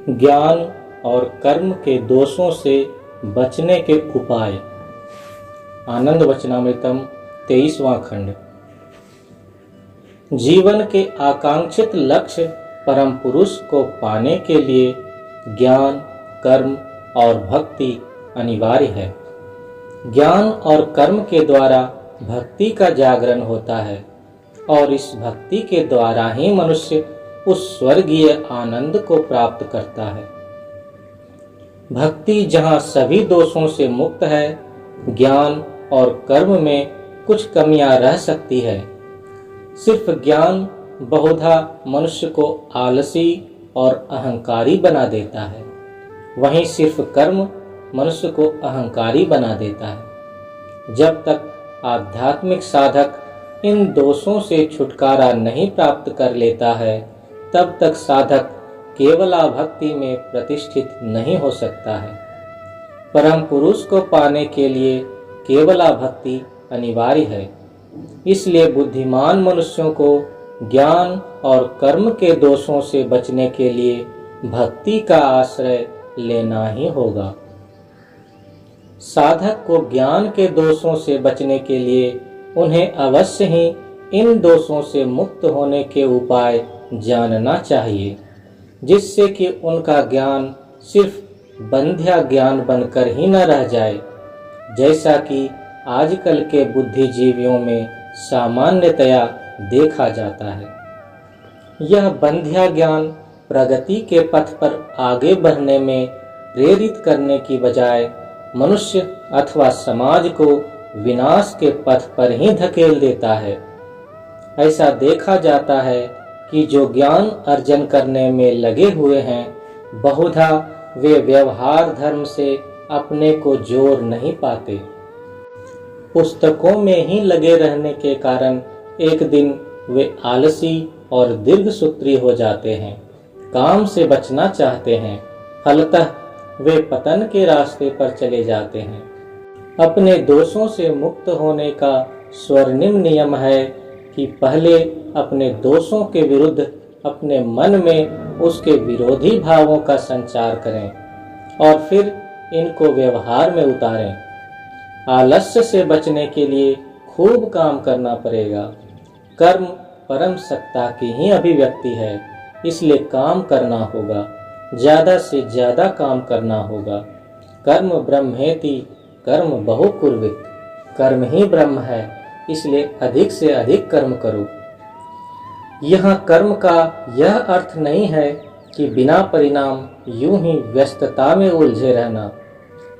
ज्ञान और कर्म के दोषों से बचने के उपाय। आनंद वचनामृतम 23वां खंड। जीवन के आकांक्षित लक्ष्य परम पुरुष को पाने के लिए ज्ञान, कर्म और भक्ति अनिवार्य है। ज्ञान और कर्म के द्वारा भक्ति का जागरण होता है और इस भक्ति के द्वारा ही मनुष्य उस स्वर्गीय आनंद को प्राप्त करता है। भक्ति जहाँ सभी दोषों से मुक्त है, ज्ञान और कर्म में कुछ कमियां रह सकती है। सिर्फ ज्ञान बहुधा मनुष्य को आलसी और अहंकारी बना देता है, वहीं सिर्फ कर्म मनुष्य को अहंकारी बना देता है। जब तक आध्यात्मिक साधक इन दोषों से छुटकारा नहीं प्राप्त कर लेता है, तब तक साधक केवला भक्ति में प्रतिष्ठित नहीं हो सकता है। परम पुरुष को पाने के लिए केवला भक्ति अनिवार्य है। इसलिए बुद्धिमान मनुष्यों को ज्ञान और कर्म के दोषों से बचने के लिए भक्ति का आश्रय लेना ही होगा। साधक को ज्ञान के दोषों से बचने के लिए उन्हें अवश्य ही इन दोषों से मुक्त होने के उपाय जानना चाहिए, जिससे कि उनका ज्ञान सिर्फ बंध्या ज्ञान बनकर ही न रह जाए, जैसा कि आजकल के बुद्धिजीवियों में सामान्यतया देखा जाता है। यह बंध्या ज्ञान प्रगति के पथ पर आगे बढ़ने में प्रेरित करने की बजाय मनुष्य अथवा समाज को विनाश के पथ पर ही धकेल देता है। ऐसा देखा जाता है कि जो ज्ञान अर्जन करने में लगे हुए हैं, बहुधा वे व्यवहार धर्म से अपने को जोड़ नहीं पाते। पुस्तकों में ही लगे रहने के कारण एक दिन वे आलसी और दीर्घसूत्री हो जाते हैं, काम से बचना चाहते हैं, फलतः वे पतन के रास्ते पर चले जाते हैं। अपने दोषों से मुक्त होने का स्वर्णिम नियम है कि पहले अपने दोषों के विरुद्ध अपने मन में उसके विरोधी भावों का संचार करें और फिर इनको व्यवहार में उतारें। आलस्य से बचने के लिए खूब काम करना पड़ेगा। कर्म परम सत्ता की ही अभिव्यक्ति है, इसलिए काम करना होगा, ज्यादा से ज्यादा काम करना होगा। कर्म ब्रह्मेति कर्म बहुकुर्वित, कर्म ही ब्रह्म है, इसलिए अधिक से अधिक कर्म करो। यहाँ कर्म का यह अर्थ नहीं है कि बिना परिणाम यूं ही व्यस्तता में उलझे रहना।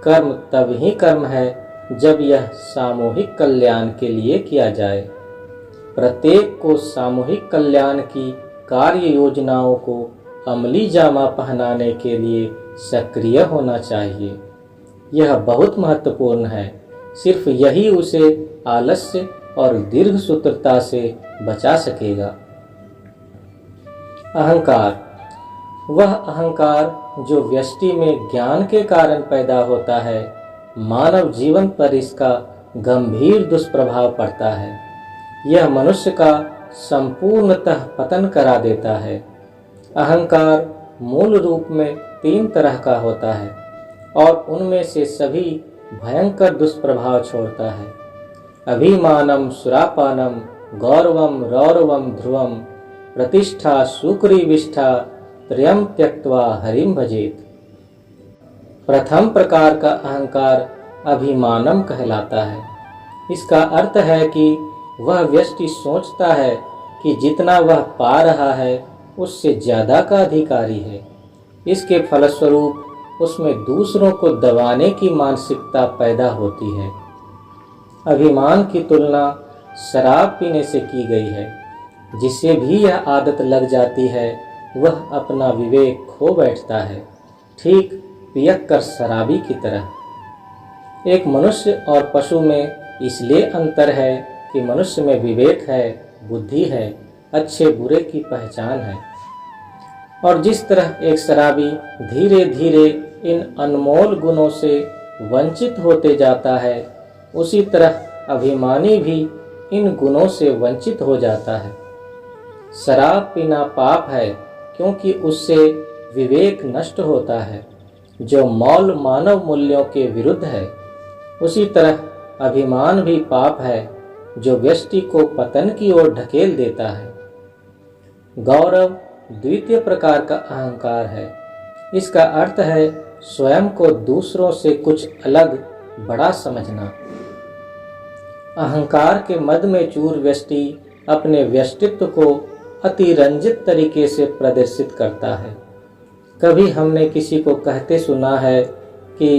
कर्म तब ही कर्म है जब यह सामूहिक कल्याण के लिए किया जाए। प्रत्येक को सामूहिक कल्याण की कार्य योजनाओं को अमली जामा पहनाने के लिए सक्रिय होना चाहिए। यह बहुत महत्वपूर्ण है। सिर्फ यही उसे आलस्य और दीर्घसूत्रता से बचा सकेगा। अहंकार, वह अहंकार जो व्यष्टि में ज्ञान के कारण पैदा होता है, मानव जीवन पर इसका गंभीर दुष्प्रभाव पड़ता है। यह मनुष्य का संपूर्णतः पतन करा देता है। अहंकार मूल रूप में 3 तरह का होता है और उनमें से सभी भयंकर दुष्प्रभाव छोड़ता है। अभिमानम सुरापानम गौरवम रौरवम ध्रुवम प्रतिष्ठा सुक्रीविष्ठा त्रयम त्यक्त्वा हरिम भजेत। प्रथम प्रकार का अहंकार अभिमानम कहलाता है। इसका अर्थ है कि वह व्यष्टि सोचता है कि जितना वह पा रहा है उससे ज्यादा का अधिकारी है। इसके फलस्वरूप उसमें दूसरों को दबाने की मानसिकता पैदा होती है। अभिमान की तुलना शराब पीने से की गई है। जिसे भी यह आदत लग जाती है, वह अपना विवेक खो बैठता है, ठीक पियक्कर शराबी की तरह। एक मनुष्य और पशु में इसलिए अंतर है कि मनुष्य में विवेक है, बुद्धि है, अच्छे बुरे की पहचान है। और जिस तरह एक शराबी धीरे धीरे इन अनमोल गुणों से वंचित होते जाता है, उसी तरह अभिमानी भी इन गुणों से वंचित हो जाता है। शराब पीना पाप है, क्योंकि उससे विवेक नष्ट होता है, जो मौल मानव मूल्यों के विरुद्ध है, उसी तरह अभिमान भी पाप है, जो व्यष्टि को पतन की ओर ढकेल देता है। गौरव द्वितीय प्रकार का अहंकार है। इसका अर्थ है स्वयं को दूसरों से कुछ अलग बड़ा समझना। अहंकार के मद में चूर व्यष्टि अपने व्यष्टित्व को अतिरंजित तरीके से प्रदर्शित करता है। कभी हमने किसी को कहते सुना है कि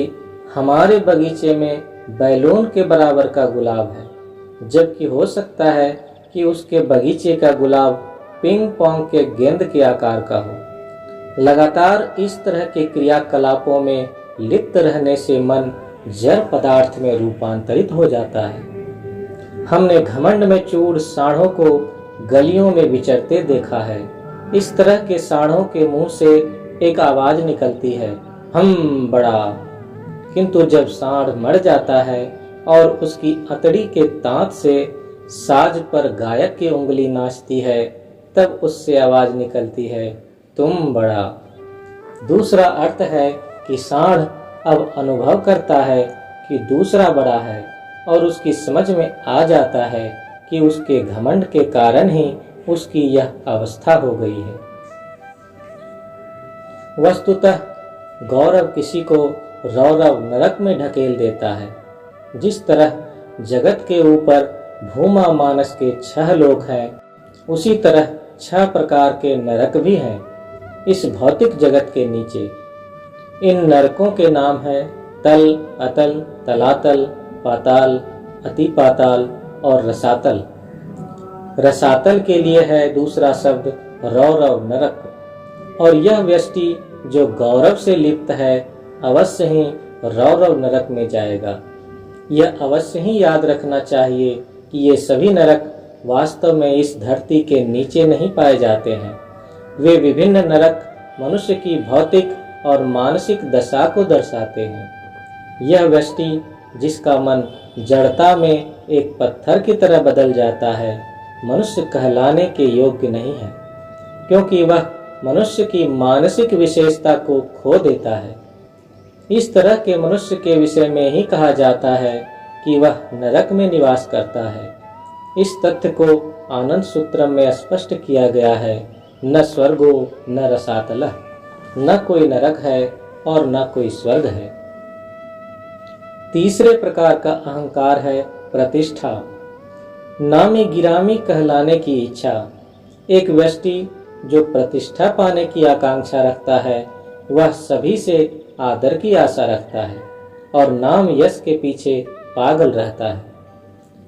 हमारे बगीचे में बैलून के बराबर का गुलाब है, जबकि हो सकता है कि उसके बगीचे का गुलाब पिंग पोंग के गेंद के आकार का हो। लगातार इस तरह के क्रियाकलापों में लिप्त रहने से मन जड़ पदार्थ में रूपांतरित हो जाता है। हमने घमंड में चूर साढ़ों को गलियों में विचरते देखा है। इस तरह के साढ़ों के मुंह से एक आवाज निकलती है, हम बड़ा। किंतु जब साढ़ मर जाता है और उसकी अतड़ी के तांत से साज पर गायक की उंगली नाचती है, तब उससे आवाज निकलती है, तुम बड़ा। दूसरा अर्थ है कि साढ़ अब अनुभव करता है कि दूसरा बड़ा है और उसकी समझ में आ जाता है कि उसके घमंड के कारण ही उसकी यह अवस्था हो गई है। वस्तुतः गौरव किसी को रौरव नरक में ढकेल देता है। जिस तरह जगत के ऊपर भूमा मानस के 6 लोक हैं, उसी तरह 6 प्रकार के नरक भी हैं इस भौतिक जगत के नीचे। इन नरकों के नाम हैं तल, अतल, तलातल, पाताल, अतिपाताल और रसातल। रसातल के लिए है दूसरा शब्द रौरव नरक। और यह व्यष्टि जो गौरव से लिप्त है अवश्य ही रौरव नरक में जाएगा। यह अवश्य ही याद रखना चाहिए कि ये सभी नरक वास्तव में इस धरती के नीचे नहीं पाए जाते हैं। वे विभिन्न नरक मनुष्य की भौतिक और मानसिक दशा को दर्शाते हैं। यह व्यष्टि जिसका मन जड़ता में एक पत्थर की तरह बदल जाता है, मनुष्य कहलाने के योग्य नहीं है, क्योंकि वह मनुष्य की मानसिक विशेषता को खो देता है। इस तरह के मनुष्य के विषय में ही कहा जाता है कि वह नरक में निवास करता है। इस तथ्य को आनंद सूत्र में स्पष्ट किया गया है, न स्वर्गो न रसातलः, न कोई नरक है और न कोई स्वर्ग है। तीसरे प्रकार का अहंकार है प्रतिष्ठा, नामी गिरामी कहलाने की इच्छा। एक व्यक्ति जो प्रतिष्ठा पाने की आकांक्षा रखता है, वह सभी से आदर की आशा रखता है और नाम यश के पीछे पागल रहता है।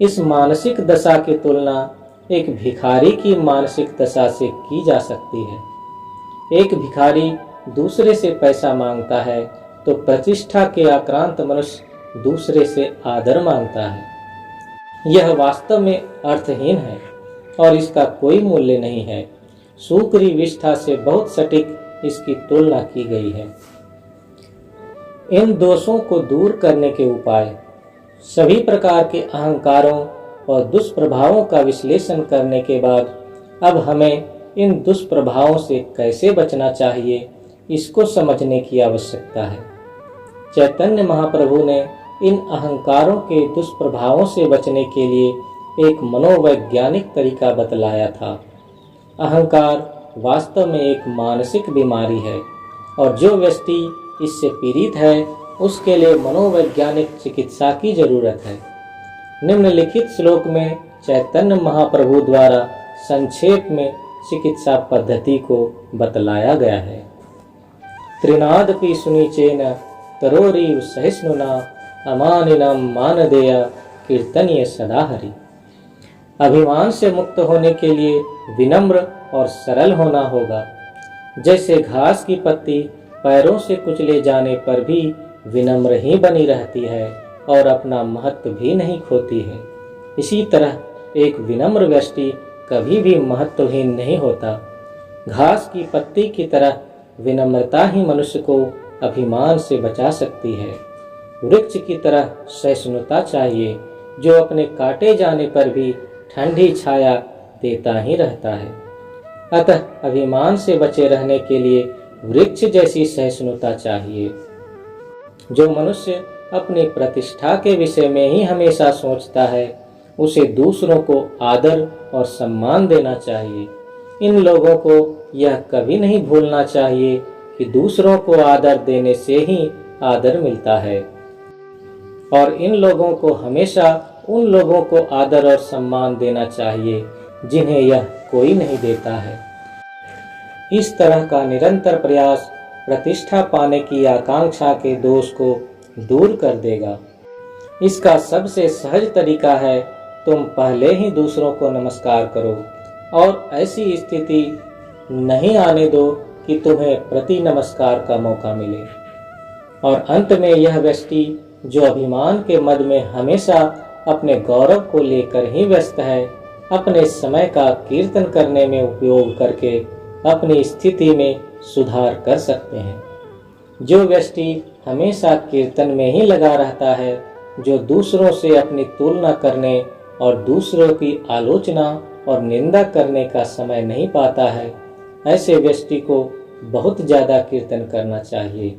इस मानसिक दशा की तुलना एक भिखारी की मानसिक दशा से की जा सकती है। एक भिखारी दूसरे से पैसा मांगता है तो प्रतिष्ठा के आक्रांत मनुष्य दूसरे से आदर मांगता है। यह वास्तव में अर्थहीन है और इसका कोई मूल्य नहीं है। सूकरी विष्ठा से बहुत सटीक इसकी तुलना की गई है। इन दोषों को दूर करने के उपाय। सभी प्रकार के अहंकारों और दुष्प्रभावों का विश्लेषण करने के बाद अब हमें इन दुष्प्रभावों से कैसे बचना चाहिए, इसको समझने की आवश्यकता है। चैतन्य महाप्रभु ने इन अहंकारों के दुष्प्रभावों से बचने के लिए एक मनोवैज्ञानिक तरीका बतलाया था। अहंकार वास्तव में एक मानसिक बीमारी है और जो व्यक्ति इससे पीड़ित है उसके लिए मनोवैज्ञानिक चिकित्सा की जरूरत है। निम्नलिखित श्लोक में चैतन्य महाप्रभु द्वारा संक्षेप में चिकित्सा पद्धति को बतलाया गया है। त्रिनादपि सुनिचेन तरोरीव सहिष्णुना अमानिनम मानदेय कीर्तनीय सदा हरि। अभिमान से मुक्त होने के लिए विनम्र और सरल होना होगा। जैसे घास की पत्ती पैरों से कुचले जाने पर भी विनम्र ही बनी रहती है और अपना महत्व भी नहीं खोती है, इसी तरह एक विनम्र व्यक्ति कभी भी महत्वहीन नहीं होता। घास की पत्ती की तरह विनम्रता ही मनुष्य को अभिमान से बचा सकती है। वृक्ष की तरह सहिष्णुता चाहिए जो अपने काटे जाने पर भी ठंडी छाया देता ही रहता है। अतः अभिमान से बचे रहने के लिए वृक्ष जैसी सहिष्णुता चाहिए। जो मनुष्य अपनी प्रतिष्ठा के विषय में ही हमेशा सोचता है, उसे दूसरों को आदर और सम्मान देना चाहिए। इन लोगों को यह कभी नहीं भूलना चाहिए कि दूसरों को आदर देने से ही आदर मिलता है, और इन लोगों को हमेशा उन लोगों को आदर और सम्मान देना चाहिए जिन्हें यह कोई नहीं देता है। इस तरह का निरंतर प्रयास प्रतिष्ठा पाने की आकांक्षा के दोष को दूर कर देगा। इसका सबसे सहज तरीका है, तुम पहले ही दूसरों को नमस्कार करो और ऐसी स्थिति नहीं आने दो कि तुम्हें प्रति नमस्कार का मौका मिले। और अंत में यह व्यक्ति जो अभिमान के मद में हमेशा अपने गौरव को लेकर ही व्यस्त है, अपने समय का कीर्तन करने में उपयोग करके अपनी स्थिति में सुधार कर सकते हैं। जो व्यक्ति हमेशा कीर्तन में ही लगा रहता है, जो दूसरों से अपनी तुलना करने और दूसरों की आलोचना और निंदा करने का समय नहीं पाता है, ऐसे व्यक्ति को बहुत ज़्यादा कीर्तन करना चाहिए,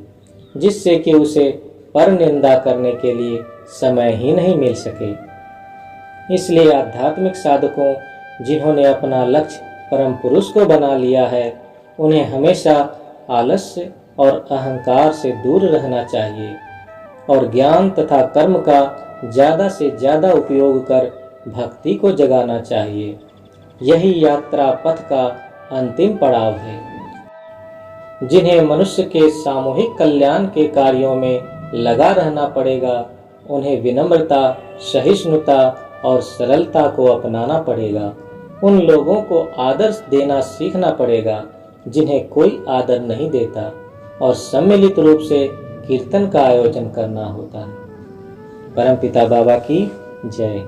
जिससे कि उसे पर निंदा करने के लिए समय ही नहीं मिल सके। इसलिए आध्यात्मिक साधकों, जिन्होंने अपना लक्ष्य परम पुरुष को बना लिया है, उन्हें हमेशा आलस्य और अहंकार से दूर रहना चाहिए और ज्ञान तथा कर्म का ज़्यादा से ज़्यादा उपयोग कर भक्ति को जगाना चाहिए। यही यात्रा पथ का अंतिम पड़ाव है। जिन्हें मनुष्य के सामूहिक कल्याण के कार्यों में लगा रहना पड़ेगा, उन्हें विनम्रता, सहिष्णुता और सरलता को अपनाना पड़ेगा। उन लोगों को आदर देना सीखना पड़ेगा जिन्हें कोई आदर नहीं देता, और सम्मिलित रूप से कीर्तन का आयोजन करना होता है। परमपिता बाबा की जय।